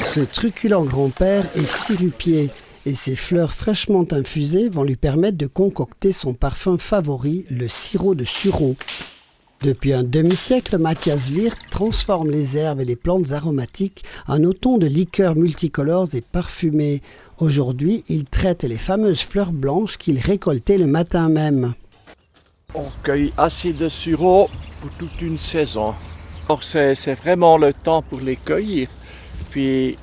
Ce truculent grand-père est sirupier et ses fleurs fraîchement infusées vont lui permettre de concocter son parfum favori, le sirop de sureau. Depuis un demi-siècle, Matthias Wirth transforme les herbes et les plantes aromatiques en autant de liqueurs multicolores et parfumées. Aujourd'hui, il traite les fameuses fleurs blanches qu'il récoltait le matin même. On cueille assez de sureau pour toute une saison. Alors c'est vraiment le temps pour les cueillir. Puis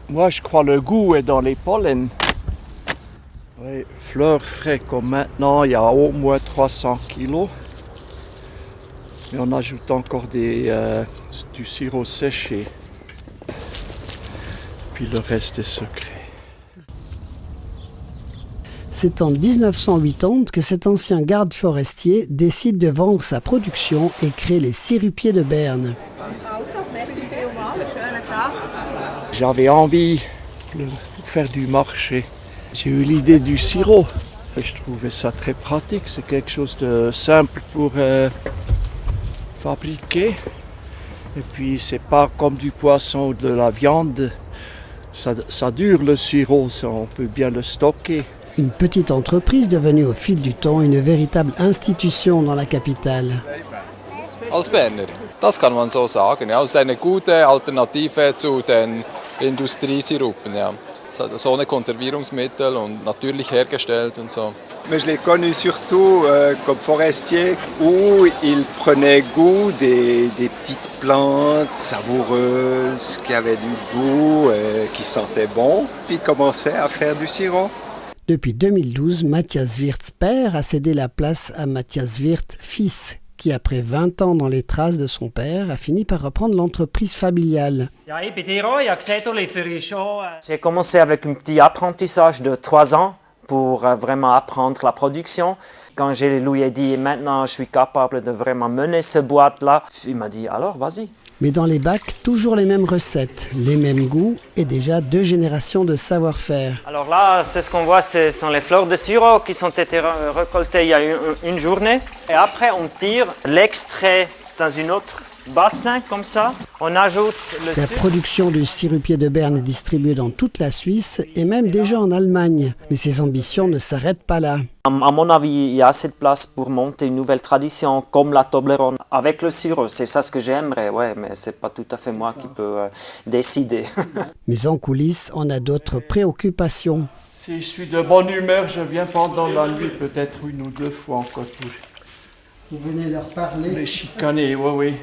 moi je crois le goût est dans les pollens. Oui, fleurs frais comme maintenant, il y a au moins 300 kilos. Et on ajoute encore du sirop séché. Puis le reste est secret. C'est en 1980 que cet ancien garde forestier décide de vendre sa production et crée les Sirupiers de Berne. J'avais envie de faire du marché. J'ai eu l'idée du sirop. Je trouvais ça très pratique. C'est quelque chose de simple pour fabriquer. Et puis c'est pas comme du poisson ou de la viande. Ça dure le sirop, on peut bien le stocker. Une petite entreprise devenue au fil du temps une véritable institution dans la capitale. Als Berner, das kann man so sagen. Ja, es ist eine gute Alternative zu den Industriesirupen. Ja. So ohne Konservierungsmittel und natürlich hergestellt und so. Mais je l'ai connu surtout comme forestier où il prenait goût des petites plantes savoureuses qui avaient du goût, qui sentaient bon, puis il commençait à faire du sirop. Depuis 2012, Matthias Wirth père a cédé la place à Matthias Wirth fils, qui après 20 ans dans les traces de son père, a fini par reprendre l'entreprise familiale. J'ai commencé avec un petit apprentissage de 3 ans pour vraiment apprendre la production. Quand je lui ai dit maintenant je suis capable de vraiment mener cette boîte-là, il m'a dit alors vas-y. Mais dans les bacs, toujours les mêmes recettes, les mêmes goûts et déjà 2 générations de savoir-faire. Alors là, c'est ce qu'on voit, ce sont les fleurs de sureau qui ont été récoltées il y a une journée. Et après, on tire l'extrait dans une autre bassin comme ça. On ajoute le La production du Sirupier de Berne est distribuée dans toute la Suisse et même déjà en Allemagne. Mais ses ambitions ne s'arrêtent pas là. À mon avis, il y a assez de place pour monter une nouvelle tradition comme la Toblerone avec le sirop. C'est ça ce que j'aimerais, ouais, mais c'est pas tout à fait moi qui peux décider. Mais en coulisses, on a d'autres préoccupations. Si je suis de bonne humeur, je viens pendant la nuit, peut-être 1 ou 2 fois encore pour Vous venez leur parler. les chicaner, oui.